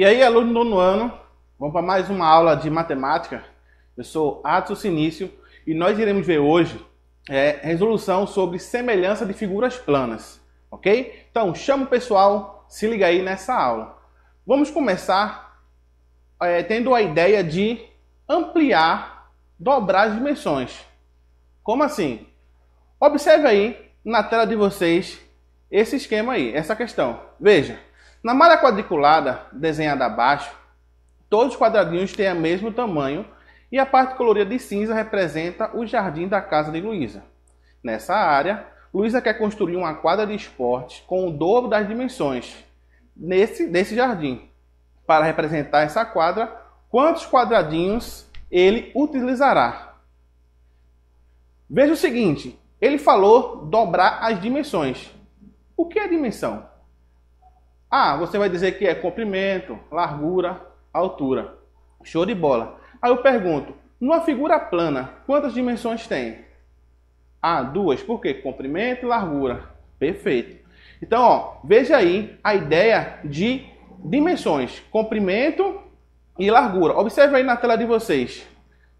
E aí, aluno do nono ano, vamos para mais uma aula de matemática. Eu sou Adson Sinício e nós iremos ver hoje resolução sobre semelhança de figuras planas, ok? Então, chama o pessoal, se liga aí nessa aula. Vamos começar tendo a ideia de ampliar, dobrar as dimensões. Como assim? Observe aí na tela de vocês esse esquema aí, essa questão. Veja, na malha quadriculada desenhada abaixo, todos os quadradinhos têm o mesmo tamanho e a parte colorida de cinza representa o jardim da casa de Luísa. Nessa área, Luísa quer construir uma quadra de esportes com o dobro das dimensões desse jardim. Para representar essa quadra, quantos quadradinhos ele utilizará? Veja o seguinte, ele falou dobrar as dimensões. O que é dimensão? Ah, você vai dizer que é comprimento, largura, altura. Show de bola. Aí eu pergunto, numa figura plana, quantas dimensões tem? Ah, duas. Por quê? Comprimento e largura. Perfeito. Então, ó, veja aí a ideia de dimensões, comprimento e largura. Observe aí na tela de vocês.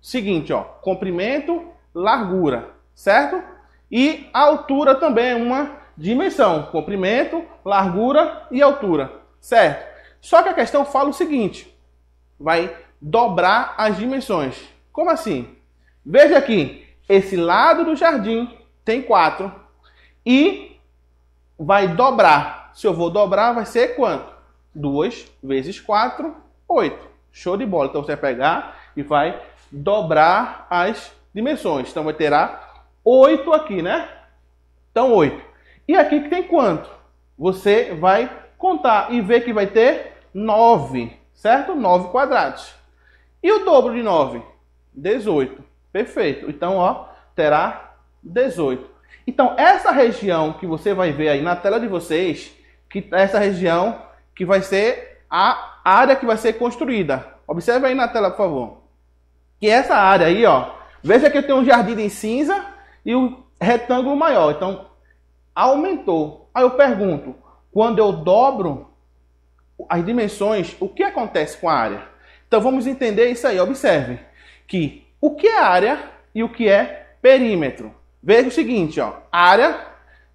Seguinte, ó, comprimento, largura, certo? E a altura também é uma dimensão, comprimento, largura e altura, certo? Só que a questão fala o seguinte, vai dobrar as dimensões. Como assim? Veja aqui, esse lado do jardim tem 4 e vai dobrar. Se eu vou dobrar, vai ser quanto? 2 vezes 4, 8. Show de bola. Então você vai pegar e vai dobrar as dimensões. Então vai ter 8 aqui, né? Então 8. E aqui que tem quanto? Você vai contar e ver que vai ter 9, certo? 9 quadrados. E o dobro de 9? 18. Perfeito. Então, ó, terá 18. Então, essa região que você vai ver aí na tela de vocês, que essa região que vai ser a área que vai ser construída. Observe aí na tela, por favor. Que essa área aí, ó, veja que tem um jardim em cinza e um retângulo maior. Então, aumentou. Aí eu pergunto, quando eu dobro as dimensões, o que acontece com a área? Então vamos entender isso aí. Observe que o que é área e o que é perímetro. Veja o seguinte, ó, área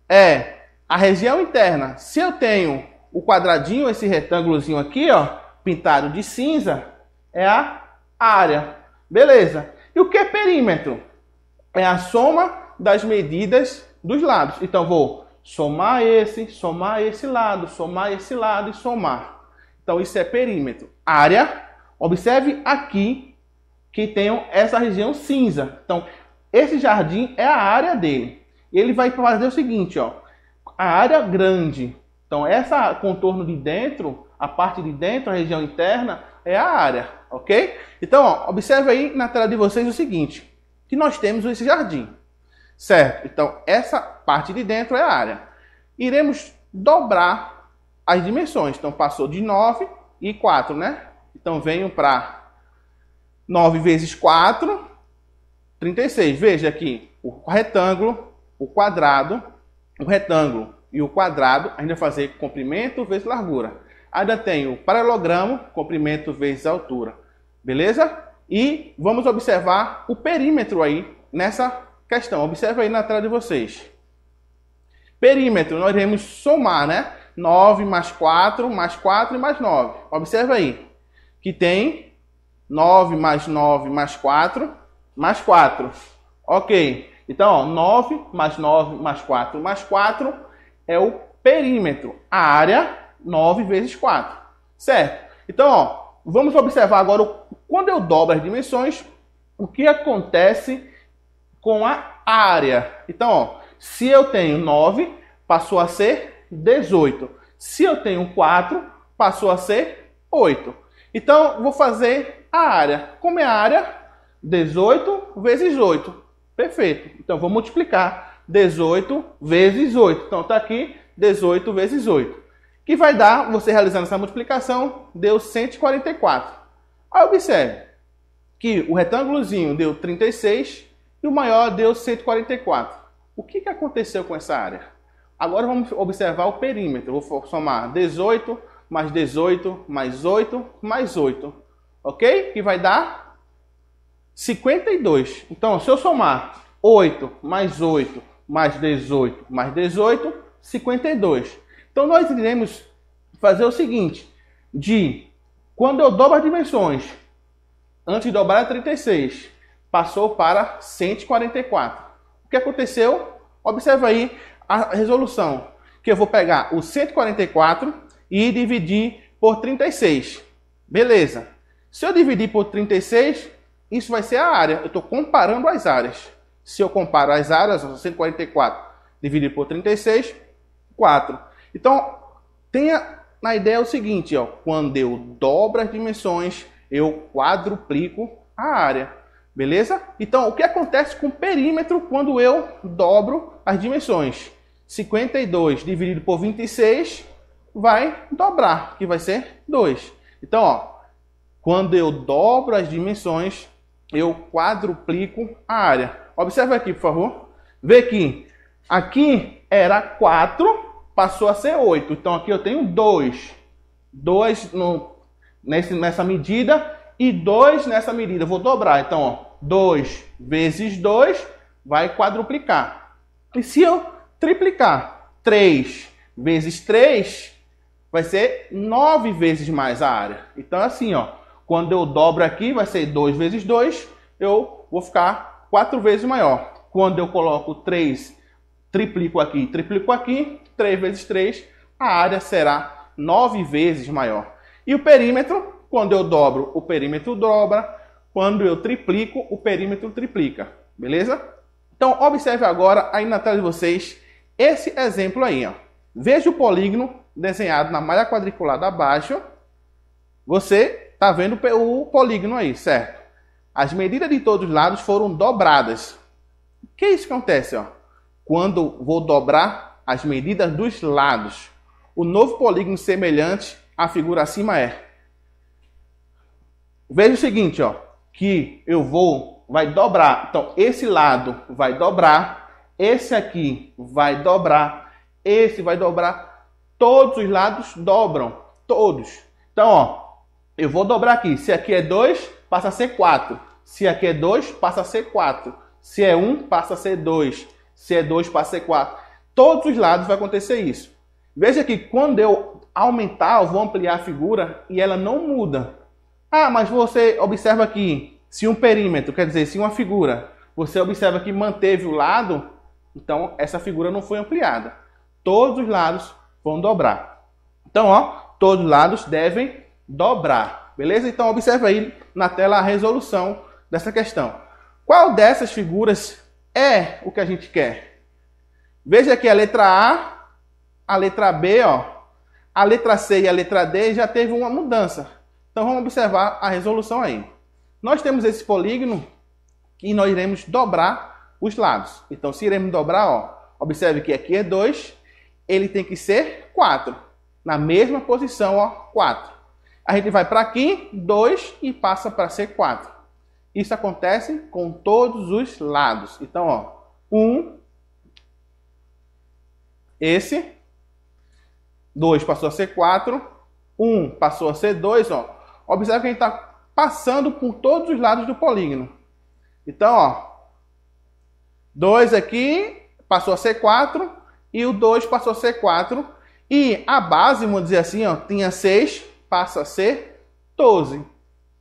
é a região interna. Se eu tenho o quadradinho, esse retângulozinho aqui, ó, pintado de cinza, é a área. Beleza. E o que é perímetro? É a soma das medidas dos lados. Então vou somar esse lado, somar esse lado e somar. Então isso é perímetro. Área, observe aqui que tem essa região cinza. Então esse jardim é a área dele. Ele vai fazer o seguinte, ó, a área grande. Então essa contorno de dentro, a parte de dentro, a região interna, é a área, ok? Então, ó, observe aí na tela de vocês o seguinte, que nós temos esse jardim. Certo? Então, essa parte de dentro é a área. Iremos dobrar as dimensões. Então, passou de 9 e 4, né? Então, venho para 9 vezes 4, 36. Veja aqui, o retângulo, o quadrado, o retângulo e o quadrado, a gente vai fazer comprimento vezes largura. Ainda tem o paralelogramo, comprimento vezes altura. Beleza? E vamos observar o perímetro aí nessa questão, observe aí na tela de vocês. Perímetro, nós iremos somar, né? 9 mais 4 e mais 9. Observe aí, que tem 9 mais 4, mais 4. Ok, então, ó, 9 mais 4 é o perímetro. A área, 9 vezes 4. Certo? Então, ó, vamos observar agora, quando eu dobro as dimensões, o que acontece com a área. Então, ó, se eu tenho 9, passou a ser 18. Se eu tenho 4, passou a ser 8. Então, vou fazer a área. Como é a área? 18 vezes 8. Perfeito. Então, vou multiplicar 18 vezes 8. Então, está aqui 18 vezes 8. Que vai dar, você realizando essa multiplicação, deu 144. Aí, observe que o retângulozinho deu 36 e o maior deu 144. O que aconteceu com essa área? Agora vamos observar o perímetro. Eu vou somar 18 mais 18, mais 8, mais 8. Ok? Que vai dar 52. Então, se eu somar 8 mais 8 mais 18 mais 18, 52. Então, nós iremos fazer o seguinte, quando eu dobro as dimensões, antes de dobrar é 36, passou para 144. O que aconteceu? Observa aí a resolução, que eu vou pegar o 144 e dividir por 36. Beleza. Se eu dividir por 36, isso vai ser a área. Eu estou comparando as áreas. Se eu comparo as áreas, 144 dividido por 36, 4. Então, tenha na ideia o seguinte, ó, quando eu dobro as dimensões, eu quadruplico a área. Beleza? Então, o que acontece com o perímetro quando eu dobro as dimensões? 52 dividido por 26 vai dobrar, que vai ser 2. Então, ó, quando eu dobro as dimensões, eu quadruplico a área. Observe aqui, por favor. Vê que aqui era 4, passou a ser 8. Então, aqui eu tenho 2. 2 nessa medida e 2 nessa medida. Eu vou dobrar. Então, ó, 2 vezes 2 vai quadruplicar. E se eu triplicar, 3 vezes 3 vai ser 9 vezes mais a área. Então, assim, ó, quando eu dobro aqui, vai ser 2 vezes 2, eu vou ficar 4 vezes maior. Quando eu coloco 3, triplico aqui, 3 vezes 3, a área será 9 vezes maior. E o perímetro, quando eu dobro, o perímetro dobra. Quando eu triplico, o perímetro triplica. Beleza? Então, observe agora aí na tela de vocês esse exemplo aí, ó. Veja o polígono desenhado na malha quadriculada abaixo. Você está vendo o polígono aí, certo? As medidas de todos os lados foram dobradas. O que é isso que acontece, ó? Quando vou dobrar as medidas dos lados, o novo polígono semelhante à figura acima é. Veja o seguinte, ó, que vai dobrar. Então, esse lado vai dobrar, esse aqui vai dobrar, esse vai dobrar. Todos os lados dobram, todos. Então, ó, eu vou dobrar aqui. Se aqui é 2, passa a ser 4. Se aqui é 2, passa a ser 4. Se é 1, passa a ser 2. Se é 2, passa a ser 4. Todos os lados vai acontecer isso. Veja que quando eu aumentar, eu vou ampliar a figura e ela não muda. Ah, mas você observa aqui, se um perímetro, quer dizer, se uma figura, você observa que manteve o lado, então essa figura não foi ampliada. Todos os lados vão dobrar. Então, ó, todos os lados devem dobrar. Beleza? Então, observe aí na tela a resolução dessa questão. Qual dessas figuras é o que a gente quer? Veja aqui a letra A letra B, ó, a letra C e a letra D já teve uma mudança. Então, vamos observar a resolução aí. Nós temos esse polígono e nós iremos dobrar os lados. Então, se iremos dobrar, ó, observe que aqui é 2, ele tem que ser 4. Na mesma posição, ó, 4. A gente vai para aqui, 2, e passa para ser 4. Isso acontece com todos os lados. Então, ó, 1, esse, 2 passou a ser 4, 1 passou a ser 2, ó. Observe que a gente está passando por todos os lados do polígono. Então, ó, 2 aqui passou a ser 4 e o 2 passou a ser 4. E a base, vamos dizer assim, ó, tinha 6, passa a ser 12.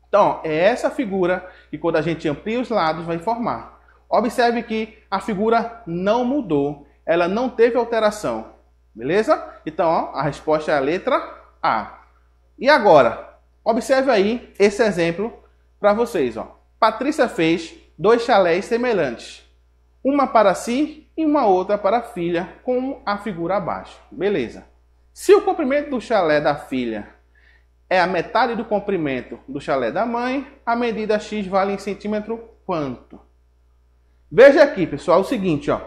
Então, é essa figura que quando a gente amplia os lados vai formar. Observe que a figura não mudou, ela não teve alteração. Beleza? Então, ó, a resposta é a letra A. E agora, observe aí esse exemplo para vocês. Ó. Patrícia fez 2 chalés semelhantes. Uma para si e uma outra para a filha, com a figura abaixo. Beleza. Se o comprimento do chalé da filha é a metade do comprimento do chalé da mãe, a medida X vale em centímetro quanto? Veja aqui, pessoal, o seguinte, ó,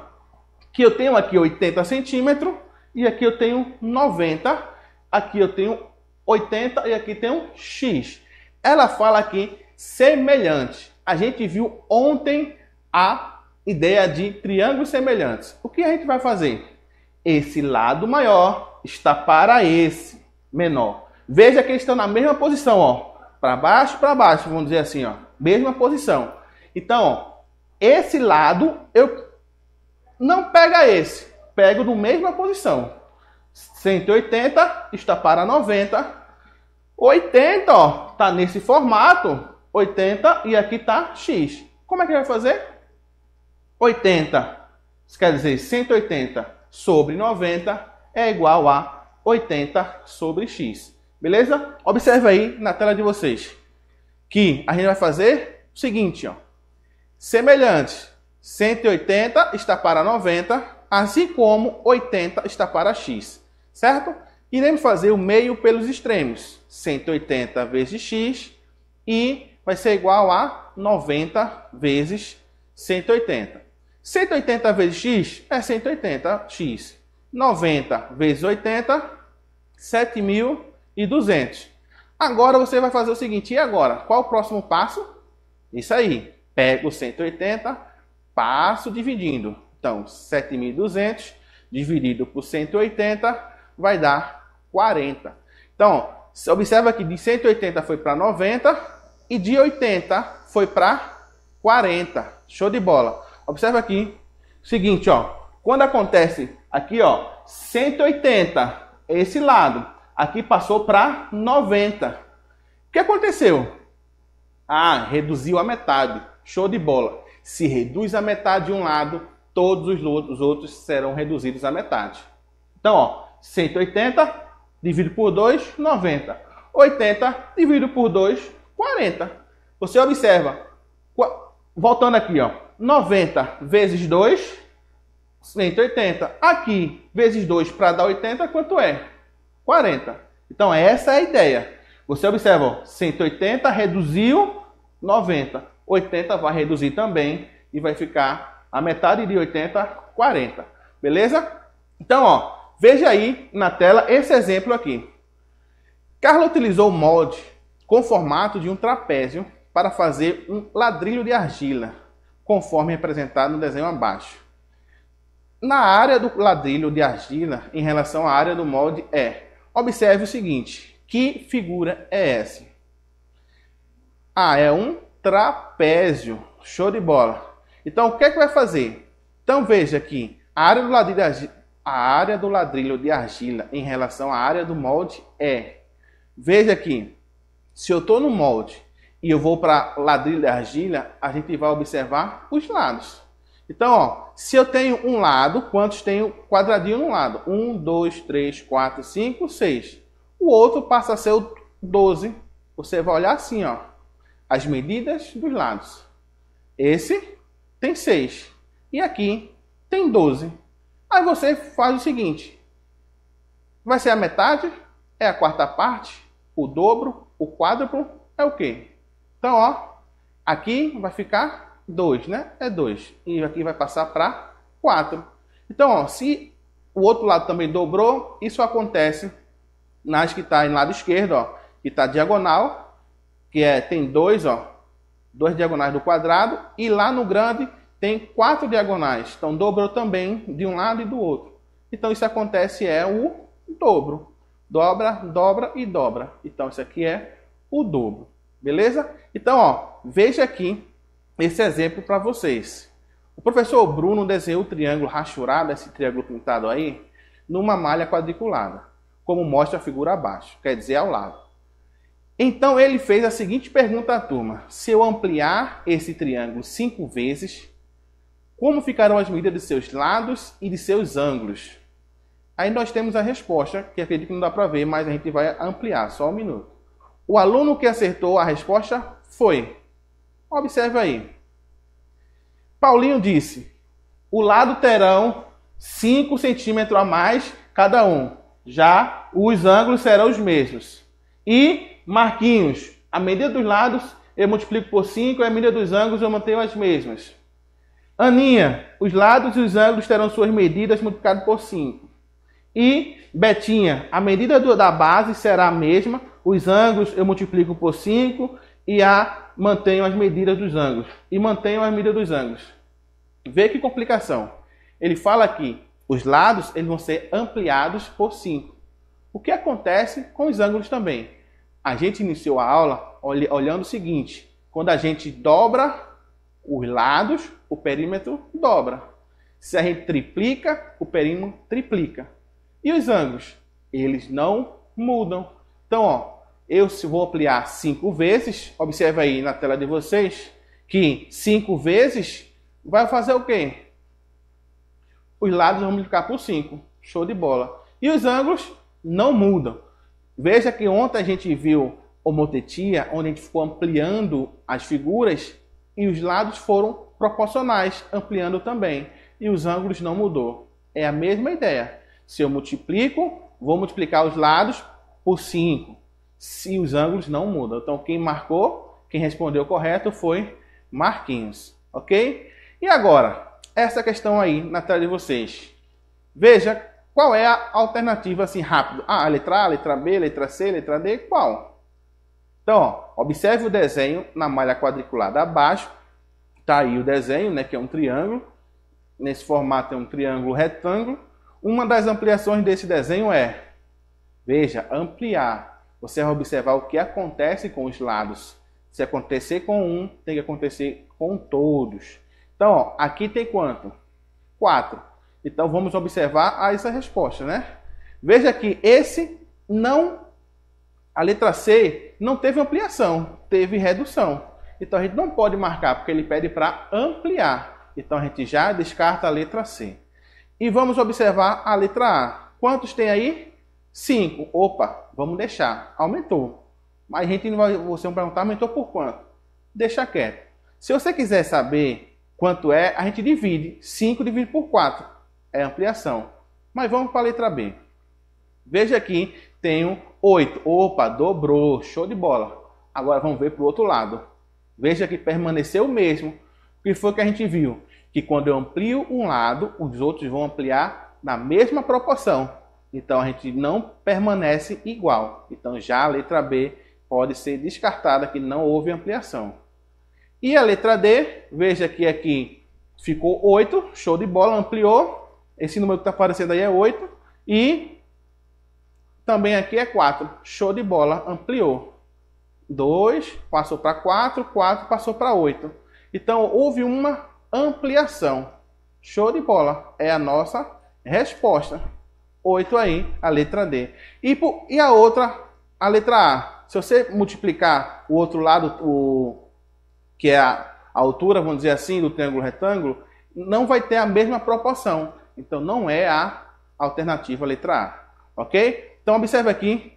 que eu tenho aqui 80 centímetros e aqui eu tenho 90, aqui eu tenho 80 e aqui tem um X. Ela fala aqui semelhante. A gente viu ontem a ideia de triângulos semelhantes. O que a gente vai fazer? Esse lado maior está para esse menor. Veja que eles estão na mesma posição, ó. Para baixo, vamos dizer assim, ó. Mesma posição. Então, ó, esse lado, eu não pego esse. Pego na mesma posição. 180 está para 90. 80, ó, tá nesse formato. 80 e aqui tá X. Como é que vai fazer? 80, isso quer dizer 180 sobre 90 é igual a 80 sobre X. Beleza? Observe aí na tela de vocês que a gente vai fazer o seguinte, ó. Semelhante, 180 está para 90, assim como 80 está para X, certo? Iremos fazer o meio pelos extremos, 180 vezes X, e vai ser igual a 90 vezes 180. 180 vezes X é 180X. 90 vezes 80, 7.200. Agora você vai fazer o seguinte, e agora? Qual o próximo passo? Isso aí, pego 180, passo dividindo. Então, 7.200 dividido por 180 vai dar 40. Então, você observa que de 180 foi para 90 e de 80 foi para 40. Show de bola. Observa aqui o seguinte, ó. Quando acontece aqui, ó, 180, esse lado, aqui passou para 90. O que aconteceu? Ah, reduziu a metade. Show de bola. Se reduz a metade de um lado, todos os outros serão reduzidos à metade. Então, ó, 180 dividido por 2, 90. 80 dividido por 2, 40. Você observa, voltando aqui, ó, 90 vezes 2, 180. Aqui, vezes 2 para dar 80, quanto é? 40. Então, essa é a ideia. Você observa, ó, 180 reduziu 90. 80 vai reduzir também e vai ficar a metade de 80, 40. Beleza? Então, ó, veja aí na tela esse exemplo aqui. Carla utilizou o molde com formato de um trapézio para fazer um ladrilho de argila, conforme representado no desenho abaixo. Na área do ladrilho de argila, em relação à área do molde, observe o seguinte, que figura é essa? Ah, é um trapézio. Show de bola. Então, o que é que vai fazer? Então, veja aqui, a área do ladrilho de argila em relação à área do molde veja aqui, se eu estou no molde e eu vou para ladrilho de argila, a gente vai observar os lados. Então, ó, se eu tenho um lado, quantos tenho quadradinho no lado? 1, 2, 3, 4, 5, 6. O outro passa a ser o 12. Você vai olhar assim, ó, as medidas dos lados. Esse tem 6 e aqui tem 12. Aí você faz o seguinte, vai ser a metade, é a quarta parte, o dobro, o quádruplo é o quê? Então, ó, aqui vai ficar 2, né? É 2. E aqui vai passar para 4. Então, ó, se o outro lado também dobrou, isso acontece nas que está no lado esquerdo, ó, que está diagonal, que tem 2, ó, 2 diagonais do quadrado, e lá no grande tem 4 diagonais. Então, dobrou também de um lado e do outro. Então, isso acontece o dobro. Dobra, dobra e dobra. Então, isso aqui é o dobro. Beleza? Então, ó, veja aqui esse exemplo para vocês. O professor Bruno desenhou o triângulo rachurado, esse triângulo pintado aí, numa malha quadriculada, como mostra a figura abaixo, quer dizer, ao lado. Então, ele fez a seguinte pergunta à turma. Se eu ampliar esse triângulo 5 vezes, como ficarão as medidas de seus lados e de seus ângulos? Aí nós temos a resposta, que acredito que não dá para ver, mas a gente vai ampliar, só um minuto. O aluno que acertou a resposta foi, observe aí. Paulinho disse, o lado terão 5 centímetros a mais cada um. Já os ângulos serão os mesmos. E Marquinhos, a medida dos lados eu multiplico por 5 e a medida dos ângulos eu mantenho as mesmas. Aninha, os lados e os ângulos terão suas medidas multiplicadas por 5. E Betinha, a medida da base será a mesma, os ângulos eu multiplico por 5 e mantenho as medidas dos ângulos. E mantenho as medidas dos ângulos. Vê que complicação. Ele fala aqui, os lados eles vão ser ampliados por 5. O que acontece com os ângulos também? A gente iniciou a aula olhando o seguinte: quando a gente dobra os lados, o perímetro dobra. Se a gente triplica, o perímetro triplica. E os ângulos? Eles não mudam. Então, ó, eu vou ampliar 5 vezes. Observe aí na tela de vocês que 5 vezes vai fazer o quê? Os lados vão multiplicar por 5. Show de bola. E os ângulos não mudam. Veja que ontem a gente viu homotetia, onde a gente ficou ampliando as figuras e os lados foram proporcionais, ampliando também. E os ângulos não mudou. É a mesma ideia. Se eu multiplico, vou multiplicar os lados por 5. Se os ângulos não mudam. Então quem marcou, quem respondeu correto foi Marquinhos. Ok? E agora, essa questão aí na tela de vocês. Veja qual é a alternativa assim rápido. Ah, a letra A, letra B, letra C, letra D, qual? Então, ó, observe o desenho na malha quadriculada abaixo. Está aí o desenho, né, que é um triângulo. Nesse formato é um triângulo retângulo. Uma das ampliações desse desenho é, veja, ampliar. Você vai observar o que acontece com os lados. Se acontecer com um, tem que acontecer com todos. Então, ó, aqui tem quanto? 4. Então, vamos observar essa resposta, né? Veja que esse não, a letra C não teve ampliação, teve redução. Então, a gente não pode marcar, porque ele pede para ampliar. Então, a gente já descarta a letra C. E vamos observar a letra A. Quantos tem aí? 5. Opa, vamos deixar. Aumentou. Mas a gente não vai, você vai perguntar, aumentou por quanto? Deixa quieto. Se você quiser saber quanto é, a gente divide. 5 dividido por 4. É ampliação. Mas vamos para a letra B. Veja aqui, tenho 8. Opa, dobrou. Show de bola. Agora vamos ver para o outro lado. Veja que permaneceu o mesmo. O que foi que a gente viu? Que quando eu amplio um lado, os outros vão ampliar na mesma proporção. Então a gente não permanece igual. Então já a letra B pode ser descartada, que não houve ampliação. E a letra D, veja que aqui ficou 8, show de bola, ampliou. Esse número que está aparecendo aí é 8. E também aqui é 4, show de bola, ampliou. 2 passou para 4, 4 passou para 8. Então houve uma ampliação. Show de bola, é a nossa resposta. 8 aí, a letra D. E a outra, a letra A. Se você multiplicar o outro lado, que é a altura, vamos dizer assim, do triângulo retângulo, não vai ter a mesma proporção. Então não é a alternativa letra A. Ok? Então observe aqui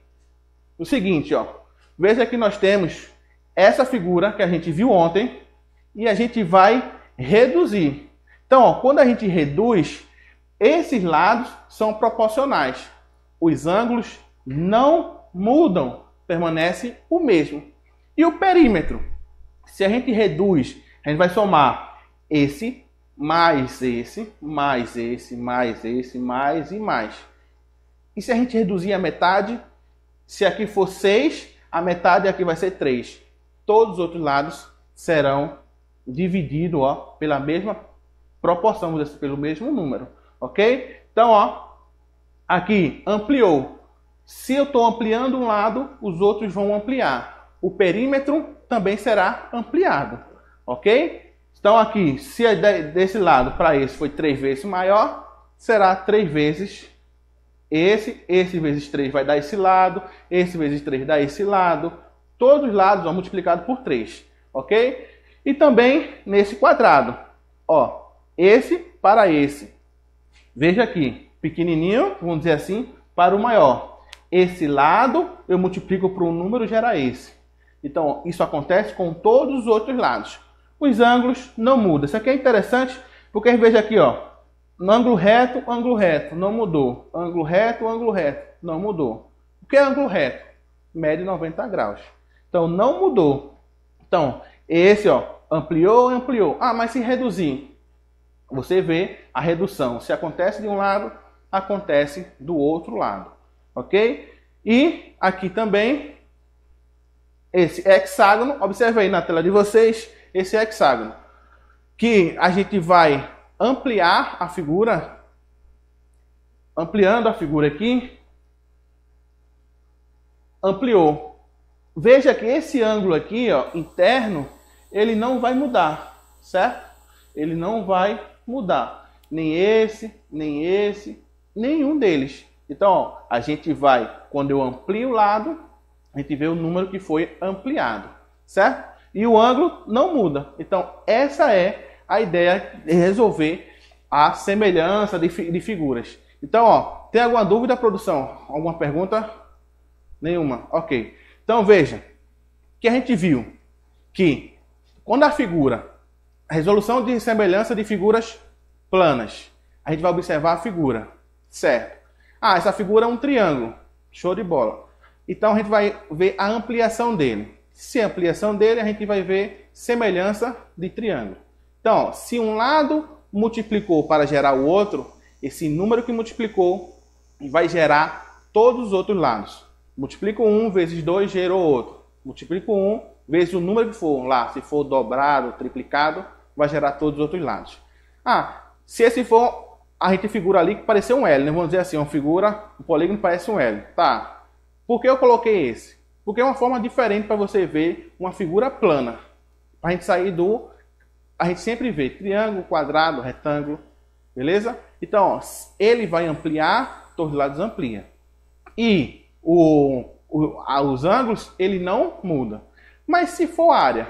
o seguinte, ó. Veja que nós temos essa figura que a gente viu ontem e a gente vai reduzir. Então, ó, quando a gente reduz, esses lados são proporcionais. Os ângulos não mudam, permanece o mesmo. E o perímetro? Se a gente reduz, a gente vai somar esse, mais esse, mais esse, mais esse, mais e mais. E se a gente reduzir a metade, se aqui for 6, a metade aqui vai ser 3. Todos os outros lados serão divididos, ó, pela mesma proporção, pelo mesmo número. Ok? Então, ó, aqui ampliou. Se eu estou ampliando um lado, os outros vão ampliar. O perímetro também será ampliado. Ok? Então, aqui, se desse lado para esse foi 3 vezes maior, será 3 vezes esse vezes 3 vai dar esse lado, esse vezes 3 dá esse lado. Todos os lados vão multiplicado por 3. Ok? E também nesse quadrado. Ó, esse para esse. Veja aqui, pequenininho, vamos dizer assim, para o maior. Esse lado eu multiplico por um número, gera esse. Então, isso acontece com todos os outros lados. Os ângulos não mudam. Isso aqui é interessante, porque veja aqui, ó. Ângulo reto, não mudou. Ângulo reto, não mudou. O que é ângulo reto? Mede 90 graus. Então, não mudou. Então, esse, ó, ampliou, ampliou. Ah, mas se reduzir? Você vê a redução. Se acontece de um lado, acontece do outro lado. Ok? E aqui também, esse hexágono. Observe aí na tela de vocês, esse hexágono. Que a gente vai ampliar a figura. Ampliando a figura aqui. ampliou. Veja que esse ângulo aqui, ó, interno, ele não vai mudar, certo? Ele não vai mudar. Nem esse, nenhum deles. Então, ó, a gente vai, quando eu amplio o lado, a gente vê o número que foi ampliado, certo? E o ângulo não muda. Então, essa é a ideia de resolver a semelhança de figuras. Então, ó, tem alguma dúvida, produção? Alguma pergunta? Nenhuma. Ok. Então, veja que a gente viu que quando a figura, a resolução de semelhança de figuras planas, a gente vai observar a figura, certo? Ah, essa figura é um triângulo. Show de bola. Então, a gente vai ver a ampliação dele. Se a ampliação dele, a gente vai ver semelhança de triângulo. Então, ó, se um lado multiplicou para gerar o outro, esse número que multiplicou vai gerar todos os outros lados. Multiplico 1 vezes 2, gerou outro. Multiplico 1 vezes o número que for lá. Se for dobrado, triplicado, vai gerar todos os outros lados. Ah, se esse for, a gente figura ali que pareceu um L, né? Vamos dizer assim, uma figura, um polígono parece um L. Tá. Por que eu coloquei esse? Porque é uma forma diferente para você ver uma figura plana. Para a gente sair do... A gente sempre vê triângulo, quadrado, retângulo, beleza? Então, ó, ele vai ampliar, todos os lados amplia. E os ângulos, ele não muda. Mas se for a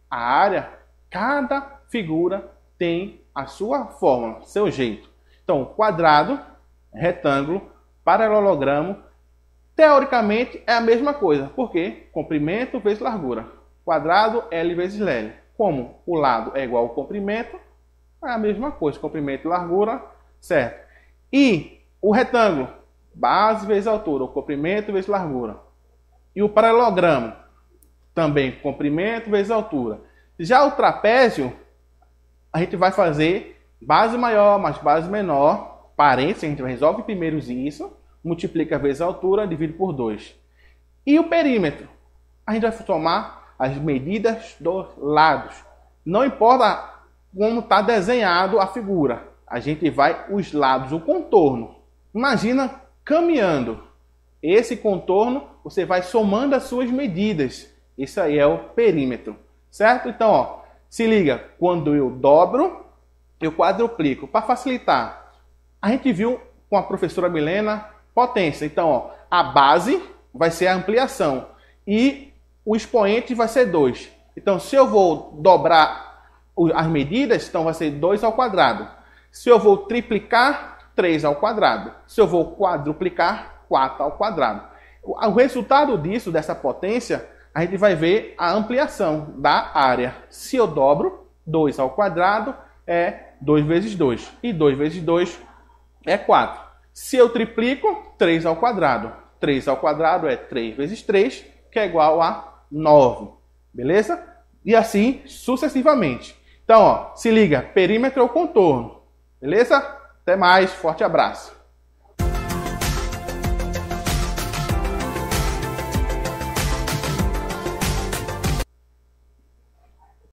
área, cada figura tem a sua fórmula, seu jeito. Então, quadrado, retângulo, paralelogramo, teoricamente é a mesma coisa. Por quê? Comprimento vezes largura. Quadrado, L vezes L. Como o lado é igual ao comprimento, é a mesma coisa. Comprimento e largura, certo? E o retângulo, base vezes altura, o comprimento vezes largura. E o paralelogramo, também comprimento vezes altura. Já o trapézio, a gente vai fazer base maior mais base menor, parênteses, a gente resolve primeiro isso, multiplica vezes a altura, divide por 2. E o perímetro, a gente vai tomar as medidas dos lados. Não importa como está desenhado a figura, a gente vai os lados, o contorno. Imagina caminhando. Esse contorno, você vai somando as suas medidas. Isso aí é o perímetro, certo? Então, ó, se liga, quando eu dobro, eu quadruplico. Para facilitar, a gente viu com a professora Milena potência. Então, ó, a base vai ser a ampliação e o expoente vai ser 2. Então, se eu vou dobrar as medidas, então vai ser 2 ao quadrado. Se eu vou triplicar, 3 ao quadrado. Se eu vou quadruplicar, 4 ao quadrado. O resultado disso, dessa potência, a gente vai ver a ampliação da área. Se eu dobro, 2 ao quadrado é 2 vezes 2. E 2 vezes 2 é 4. Se eu triplico, 3 ao quadrado. 3 ao quadrado é 3 vezes 3, que é igual a 9. Beleza? E assim sucessivamente. Então, ó, se liga, perímetro é o contorno. Beleza? Até mais, forte abraço.